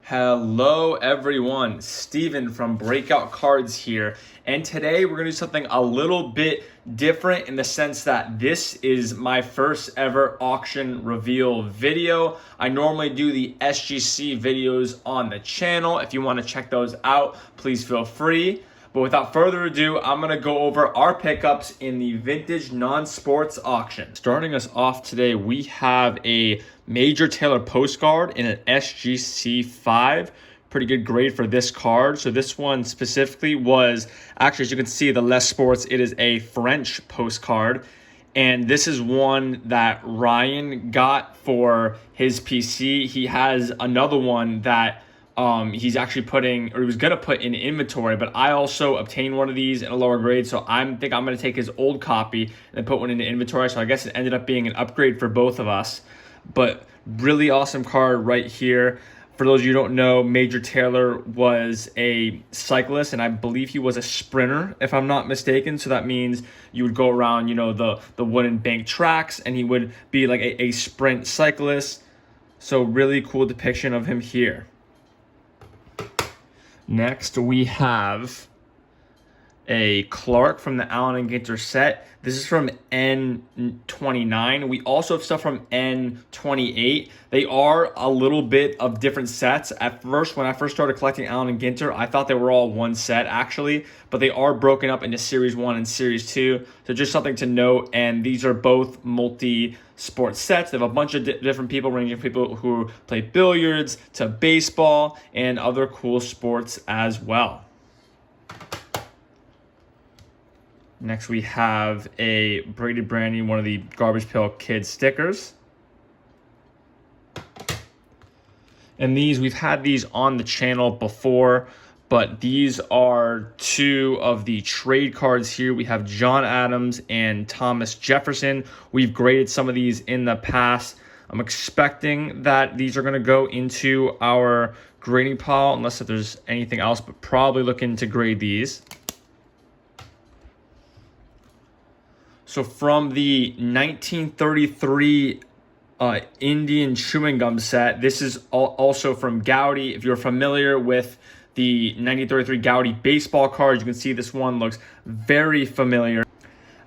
Hello everyone, Steven from Breakout Cards here, and today we're going to do something a little bit different in the sense that this is my first ever auction reveal video. I normally do the SGC videos on the channel. If you want to check those out, please feel free. But without further ado, I'm going to go over our pickups in the vintage non-sports auction. Starting us off today, we have a Major Taylor postcard in an SGC 5. Pretty good grade for this card. So this one specifically was, actually as you can see, the less sports, it is a French postcard. And this is one that Ryan got for his PC. He has another one that he's actually putting, or he was going to put in inventory, but I also obtained one of these in a lower grade, so I think I'm going to take his old copy and put one into inventory, so I guess it ended up being an upgrade for both of us. But really awesome card right here. For those of you who don't know, Major Taylor was a cyclist, and I believe he was a sprinter, if I'm not mistaken. So that means you would go around, you know, the wooden bank tracks, and he would be like a sprint cyclist. So really cool depiction of him here. Next, we have a Clark from the Allen & Ginter set. This is from N29. We also have stuff from N28. They are a little bit of different sets. At first, when I first started collecting Allen & Ginter, I thought they were all one set actually, but they are broken up into Series 1 and Series 2. So just something to note, and these are both multi-sport sets. They have a bunch of different people, ranging from people who play billiards to baseball and other cool sports as well. Next, we have a Brady Brandy, one of the Garbage Pail Kids stickers. And these, we've had these on the channel before, but these are two of the trade cards here. We have John Adams and Thomas Jefferson. We've graded some of these in the past. I'm expecting that these are going to go into our grading pile, unless if there's anything else, but probably looking to grade these. So from the 1933 Indian chewing gum set, this is also from Gouy. If you're familiar with the 1933 Gouy baseball cards, you can see this one looks very familiar.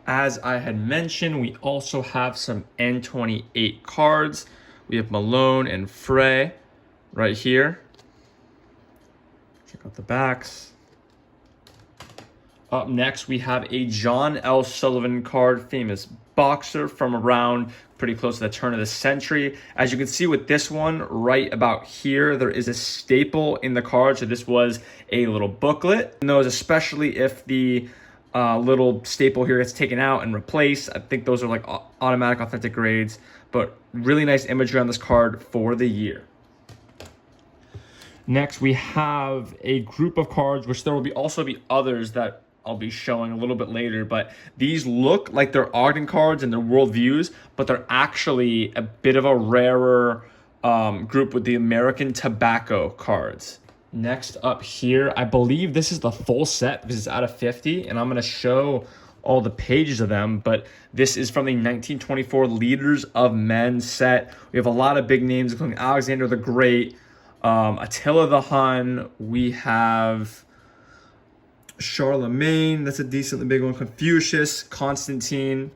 As I had mentioned, we also have some N28 cards. We have Malone and Frey right here. Check out the backs. Up next, we have a John L. Sullivan card, famous boxer from around pretty close to the turn of the century. As you can see with this one, right about here, there is a staple in the card. So this was a little booklet. And those, especially if the little staple here gets taken out and replaced, I think those are like automatic authentic grades, but really nice imagery on this card for the year. Next, we have a group of cards, which there will also be others that I'll be showing a little bit later, but these look like they're Ogden cards and they're worldviews, but they're actually a bit of a rarer group with the American tobacco cards. Next up here, I believe this is the full set because it's out of 50, and I'm going to show all the pages of them, but this is from the 1924 Leaders of Men set. We have a lot of big names, including Alexander the Great, Attila the Hun. We have Charlemagne, that's a decently big one. Confucius, Constantine.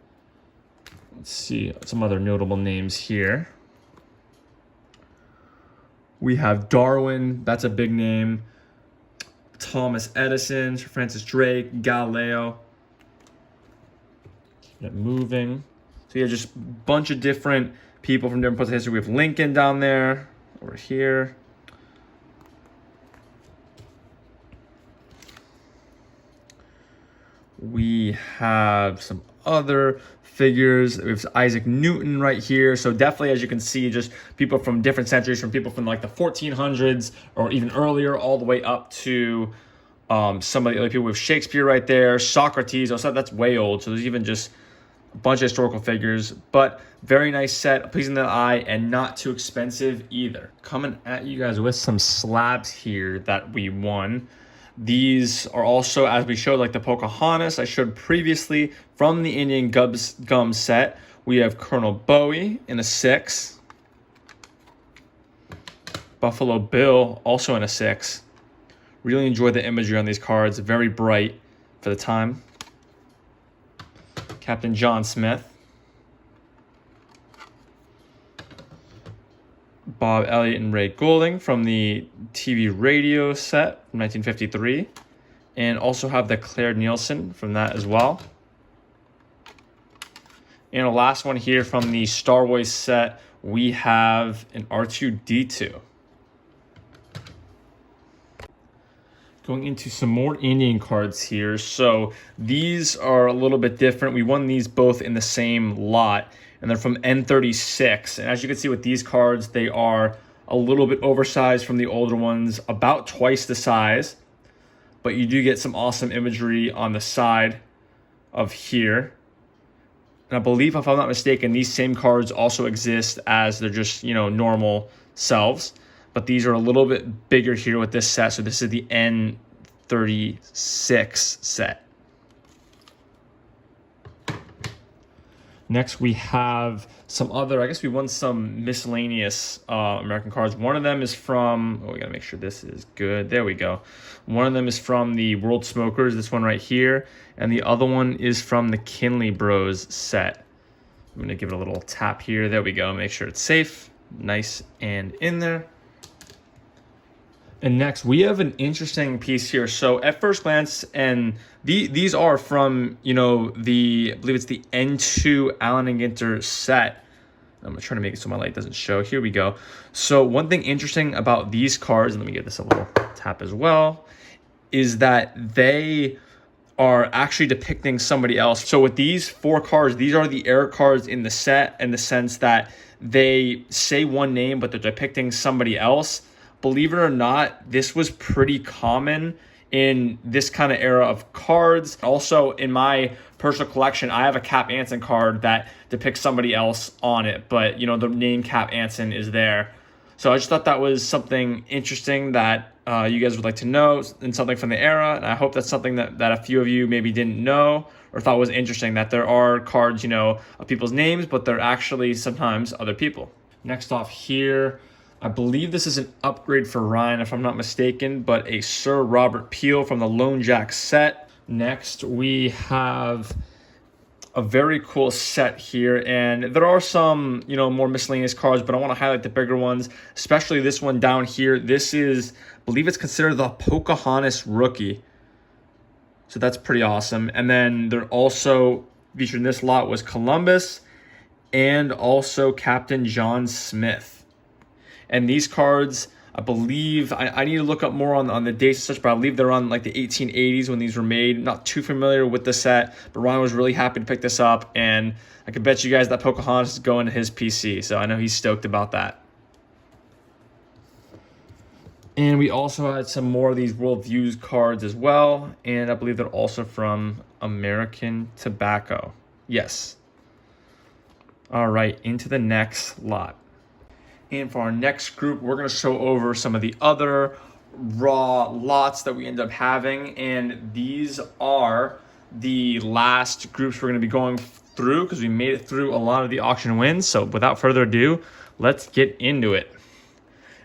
Let's see some other notable names here. We have Darwin, that's a big name. Thomas Edison, Sir Francis Drake, Galileo. Keep it moving. So yeah, just a bunch of different people from different parts of history. We have Lincoln down there, over here. We have some other figures. We have Isaac Newton right here. So definitely, as you can see, just people from different centuries, from people from like the 1400s or even earlier, all the way up to some of the other people. We have Shakespeare right there, Socrates. Also, that's way old. So there's even just a bunch of historical figures. But very nice set, pleasing the eye, and not too expensive either. Coming at you guys with some slabs here that we won. These are also, as we showed, like the Pocahontas I showed previously from the Indian gum set. We have Colonel Bowie in a 6. Buffalo Bill, also in a 6. Really enjoy the imagery on these cards. Very bright for the time. Captain John Smith. Bob Elliott and Ray Goulding from the TV radio set from 1953. And also have the Claire Nielsen from that as well. And the last one here from the Star Wars set, we have an R2-D2. Going into some more Indian cards here. So these are a little bit different. We won these both in the same lot, and they're from N36. And as you can see with these cards, they are a little bit oversized from the older ones, about twice the size. But you do get some awesome imagery on the side of here. And I believe, if I'm not mistaken, these same cards also exist as they're just, normal selves. But these are a little bit bigger here with this set. So this is the N36 set. Next, we have some other, I guess we won some miscellaneous American cards. One of them is from, we gotta make sure this is good. There we go. One of them is from the World Smokers, this one right here. And the other one is from the Kinley Bros set. I'm gonna give it a little tap here. There we go, make sure it's safe, nice and in there. And next, we have an interesting piece here. So at first glance, and these are from, I believe it's the N2 Allen & Ginter set. I'm going to try to make it so my light doesn't show. Here we go. So one thing interesting about these cards, and let me give this a little tap as well, is that they are actually depicting somebody else. So with these 4 cards, these are the error cards in the set, in the sense that they say one name, but they're depicting somebody else. Believe it or not, this was pretty common in this kind of era of cards. Also, in my personal collection, I have a Cap Anson card that depicts somebody else on it, but the name Cap Anson is there. So I just thought that was something interesting that you guys would like to know, and something from the era. And I hope that's something that a few of you maybe didn't know or thought was interesting, that there are cards, of people's names, but they're actually sometimes other people. Next off here, I believe this is an upgrade for Ryan, if I'm not mistaken, but a Sir Robert Peel from the Lone Jack set. Next, we have a very cool set here, and there are some, more miscellaneous cards, but I want to highlight the bigger ones, especially this one down here. This is, I believe it's considered the Pocahontas rookie. So that's pretty awesome. And then they're also featured in this lot was Columbus and also Captain John Smith. And these cards, I believe, I need to look up more on the dates and such, but I believe they're on like the 1880s when these were made. Not too familiar with the set, but Ryan was really happy to pick this up, and I can bet you guys that Pocahontas is going to his PC, so I know he's stoked about that. And we also had some more of these World Views cards as well, and I believe they're also from American Tobacco. Yes. All right, into the next lot. And for our next group, we're going to show over some of the other raw lots that we end up having. And these are the last groups we're going to be going through, because we made it through a lot of the auction wins. So without further ado, let's get into it.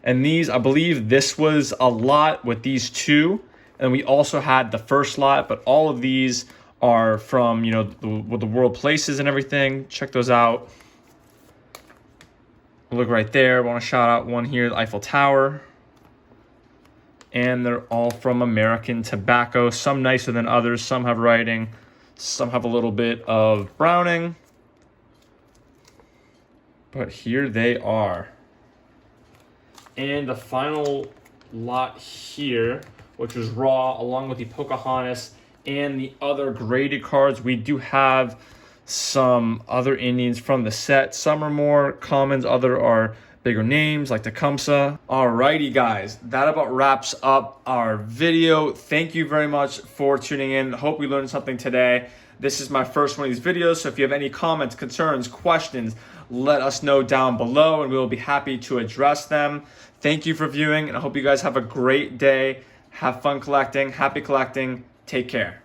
And these, I believe this was a lot with these 2. And we also had the first lot, but all of these are from, the world places and everything. Check those out. Look right there. I want to shout out one here, the Eiffel Tower. And they're all from American Tobacco. Some nicer than others. Some have writing. Some have a little bit of browning. But here they are. And the final lot here, which was raw, along with the Pocahontas and the other graded cards, we do have some other Indians from the set. Some are more commons, other are bigger names like Tecumseh. Alrighty guys, that about wraps up our video. Thank you very much for tuning in. Hope we learned something today. This is my first one of these videos, so if you have any comments, concerns, questions, let us know down below and we will be happy to address them. Thank you for viewing, and I hope you guys have a great day. Have fun collecting. Happy collecting. Take care.